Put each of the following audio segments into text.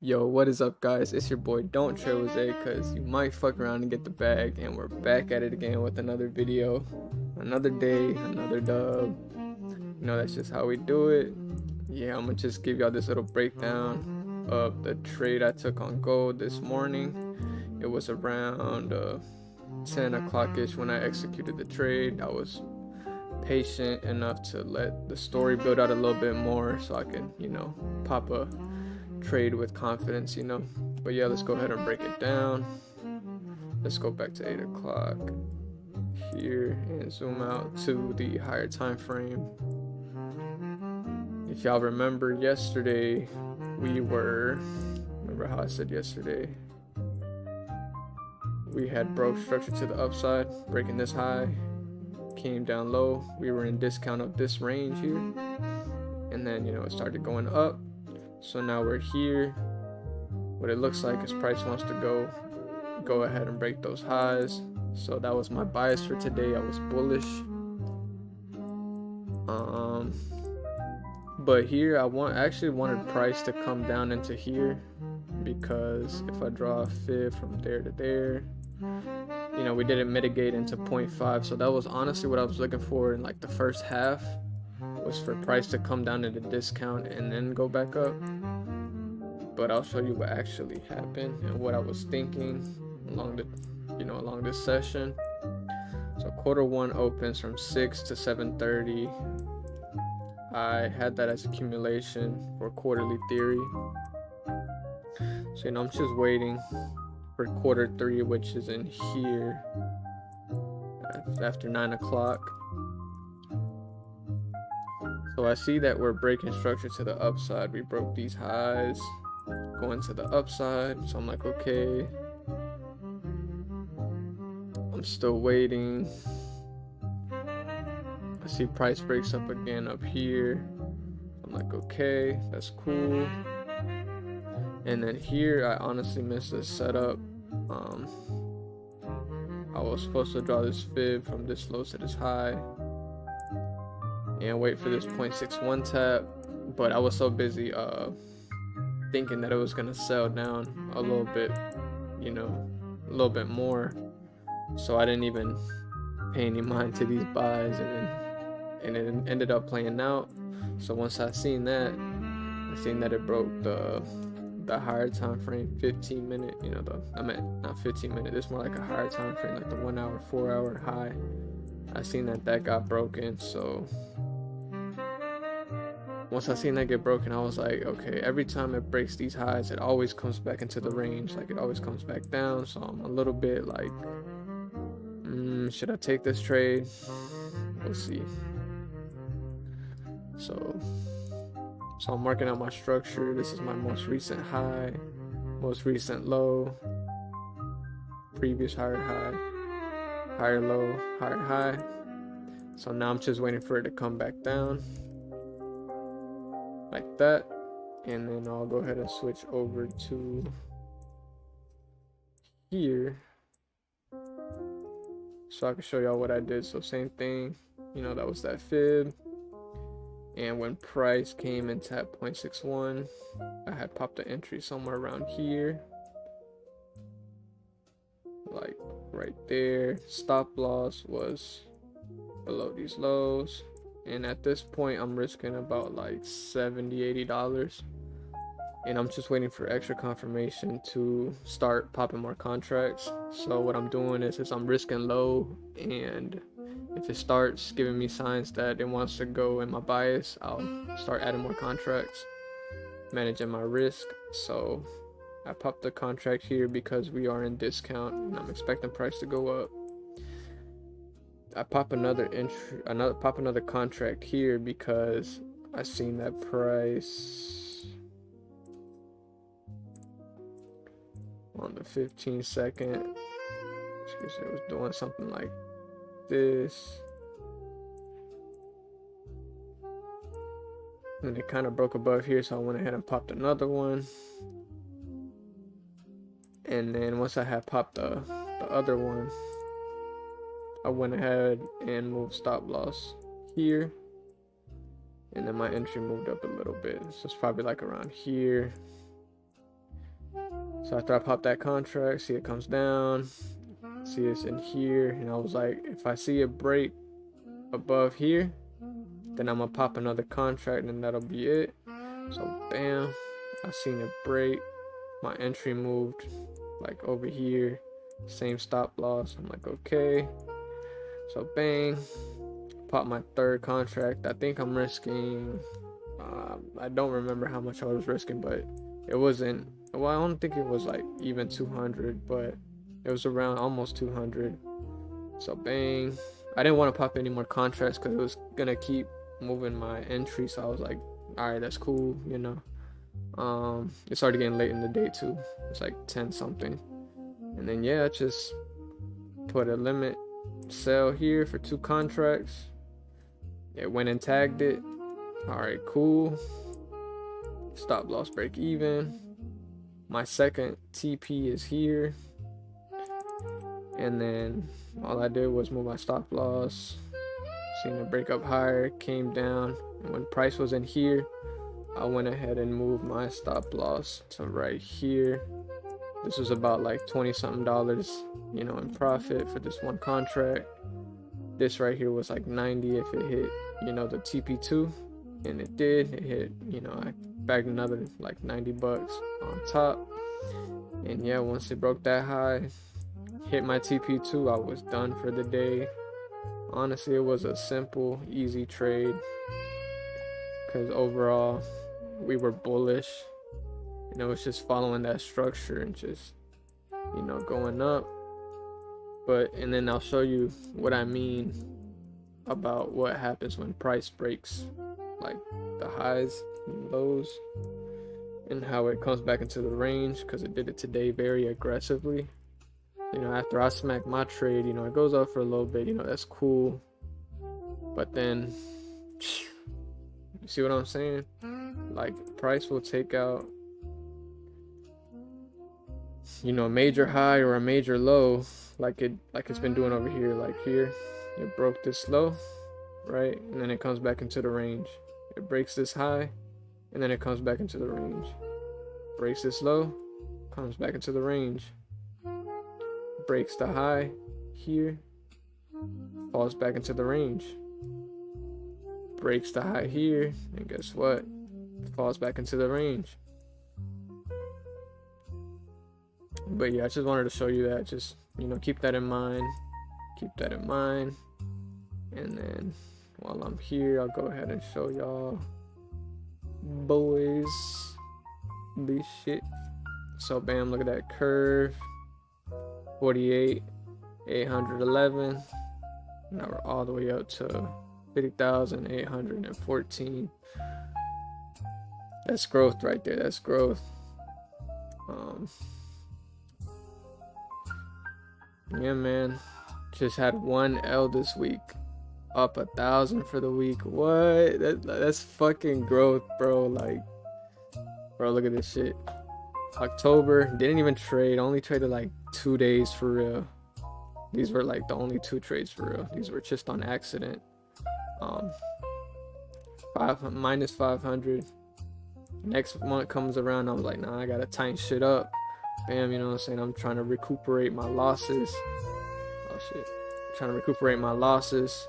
Yo, what is up, guys? It's your boy Don't Trade Jose, because you might fuck around and get the bag, and we're back at it again with another video. Another day, another dub. That's just how we do it. Yeah, I'm gonna just give y'all this little breakdown of the trade I took on gold this morning. It was around 10 o'clock ish when I executed the trade. I was patient enough to let the story build out a little bit more so I can, pop a trade with confidence. But yeah, let's go ahead and break it down. Let's go back to 8 o'clock here and zoom out to the higher time frame. If y'all remember yesterday, remember how I said yesterday, we had broke structure to the upside, breaking this high, came down low. We were in discount of this range here, and then it started going up. So now we're here. What it looks like is price wants to go ahead and break those highs. So that was my bias for today. I was bullish. But here I actually wanted price to come down into here, because if I draw a fib from there to there, we didn't mitigate into 0.5. So that was honestly what I was looking for in like the first half, was for price to come down into discount and then go back up. But I'll show you what actually happened and what I was thinking along this session. So quarter one opens from 6 to 7:30. I had that as accumulation for quarterly theory. So I'm just waiting for quarter three, which is in here after 9 o'clock. So I see that we're breaking structure to the upside. We broke these highs, going to the upside. So I'm like, okay. I'm still waiting. I see price breaks up again up here. I'm like, okay, that's cool. And then here, I honestly missed this setup. I was supposed to draw this fib from this low to this high and wait for this 0.61 tap, but I was so busy thinking that it was gonna sell down a little bit, a little bit more, so I didn't even pay any mind to these buys, and it ended up playing out. So once I seen that it broke the higher time frame, 15 minute, I meant not 15 minute, it's more like a higher time frame, like the 1 hour, 4 hour high. I seen that got broken. So once I seen that get broken, I was like, okay, every time it breaks these highs, it always comes back into the range, like it always comes back down. So I'm a little bit like, should I take this trade? We'll see. So I'm marking out my structure. This is my most recent high, most recent low, previous higher high, higher low, higher high. So now I'm just waiting for it to come back down like that, and then I'll go ahead and switch over to here so I can show y'all what I did. So same thing, that was that fib. And when price came and tapped 0.61, I had popped the entry somewhere around here, like right there. Stop loss was below these lows, and at this point I'm risking about like $70-$80, and I'm just waiting for extra confirmation to start popping more contracts. So what I'm doing is I'm risking low, and if it starts giving me signs that it wants to go in my bias, I'll start adding more contracts, managing my risk. So I popped the contract here because we are in discount and I'm expecting price to go up. I pop another contract here because I seen that price on the 15-second. It was doing something like this, and it kind of broke above here, so I went ahead and popped another one. And then once I had popped the other one, I went ahead and moved stop loss here, and then my entry moved up a little bit, so it's probably like around here. So after I pop that contract, see it comes down, see it's in here, and I was like, if I see a break above here, then I'm gonna pop another contract and that'll be it. So bam, I seen it break. My entry moved like over here, same stop loss. I'm like, okay. So bang, pop my third contract. I think I'm risking, I don't remember how much I was risking, but it wasn't, well, I don't think it was like even 200, but it was around almost 200. So bang, I didn't want to pop any more contracts because it was gonna keep moving my entry. So I was like, all right, that's cool, you know. It's already getting late in the day too. It's like 10 something. And then yeah, I just put a limit sell here for 2 contracts. It went and tagged it. All right, cool. Stop loss break even. My second TP is here. And then all I did was move my stop loss. Seen it break up higher, came down. And when price was in here, I went ahead and moved my stop loss to right here. This was about like 20 something dollars, you know, in profit for this one contract. This right here was like 90 if it hit, you know, the TP2, and it did. It hit, you know, I bagged another like 90 bucks on top. And yeah, once it broke that high, hit my TP2, I was done for the day. Honestly, it was a simple, easy trade because overall we were bullish. And it was just following that structure and just, you know, going up. And then I'll show you what I mean about what happens when price breaks like the highs and lows, and how it comes back into the range, because it did it today very aggressively. You know, after I smack my trade, you know, it goes up for a little bit, you know, that's cool. But then, you see what I'm saying? Like, price will take out, you know, a major high or a major low, like it's been doing over here. Like here, it broke this low, right? And then it comes back into the range. It breaks this high, and then it comes back into the range. Breaks this low, comes back into the range. Breaks the high here, falls back into the range. Breaks the high here, and guess what? Falls back into the range. But yeah, I just wanted to show you that. Just, you know, keep that in mind. Keep that in mind. And then while I'm here, I'll go ahead and show y'all boys this shit. So bam, look at that curve. 48, 811. Now we're all the way up to 50,814. That's growth right there. That's growth. Yeah, man. Just had one L this week. Up 1,000 for the week. What? That's fucking growth, bro. Like, bro, look at this shit. October, didn't even trade. Only traded like 2 days for real. These were like the only 2 trades for real. These were just on accident. Minus 500. Next month comes around, I was like, nah, I gotta tighten shit up. Bam, you know what I'm saying? I'm trying to recuperate my losses. Oh shit. Trying to recuperate my losses.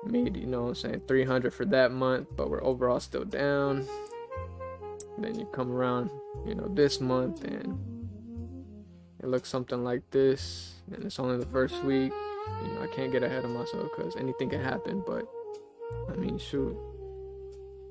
Made, you know what I'm saying, 300 for that month, but we're overall still down. Then you come around, you know, this month, and it looks something like this, and it's only the first week. You know, I can't get ahead of myself because anything can happen, but I mean, shoot,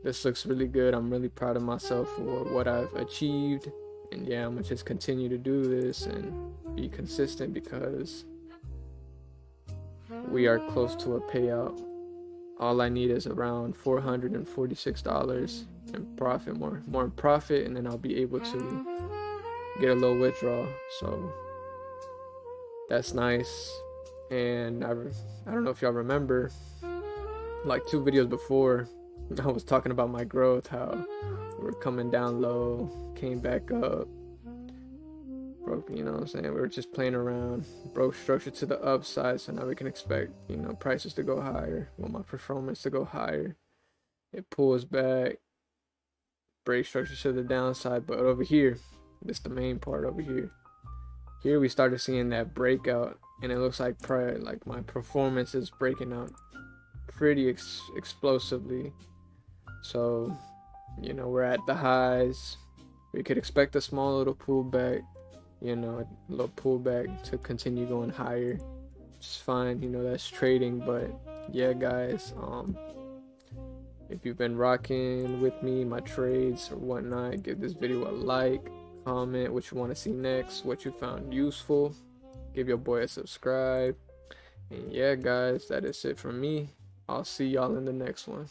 this looks really good. I'm really proud of myself for what I've achieved, and yeah, I'm gonna just continue to do this and be consistent because we are close to a payout. All I need is around $446 in profit, more in profit, and then I'll be able to get a little withdrawal. So that's nice. And I don't know if y'all remember, like 2 videos before, I was talking about my growth, how we're coming down low, came back up, broke, you know what I'm saying, we were just playing around, broke structure to the upside, so now we can expect, you know, prices to go higher, well, my performance to go higher. It pulls back, break structure to the downside, but over here, This is the main part over here. Here we started seeing that breakout, and it looks like probably like my performance is breaking out pretty explosively. So, you know, we're at the highs. We could expect a small little pullback, you know, a little pullback to continue going higher. It's fine, you know, that's trading. But yeah, guys, if you've been rocking with me, my trades or whatnot, give this video a like, comment what you want to see next, what you found useful, give your boy a subscribe. And yeah, guys, that is it from me. I'll see y'all in the next one.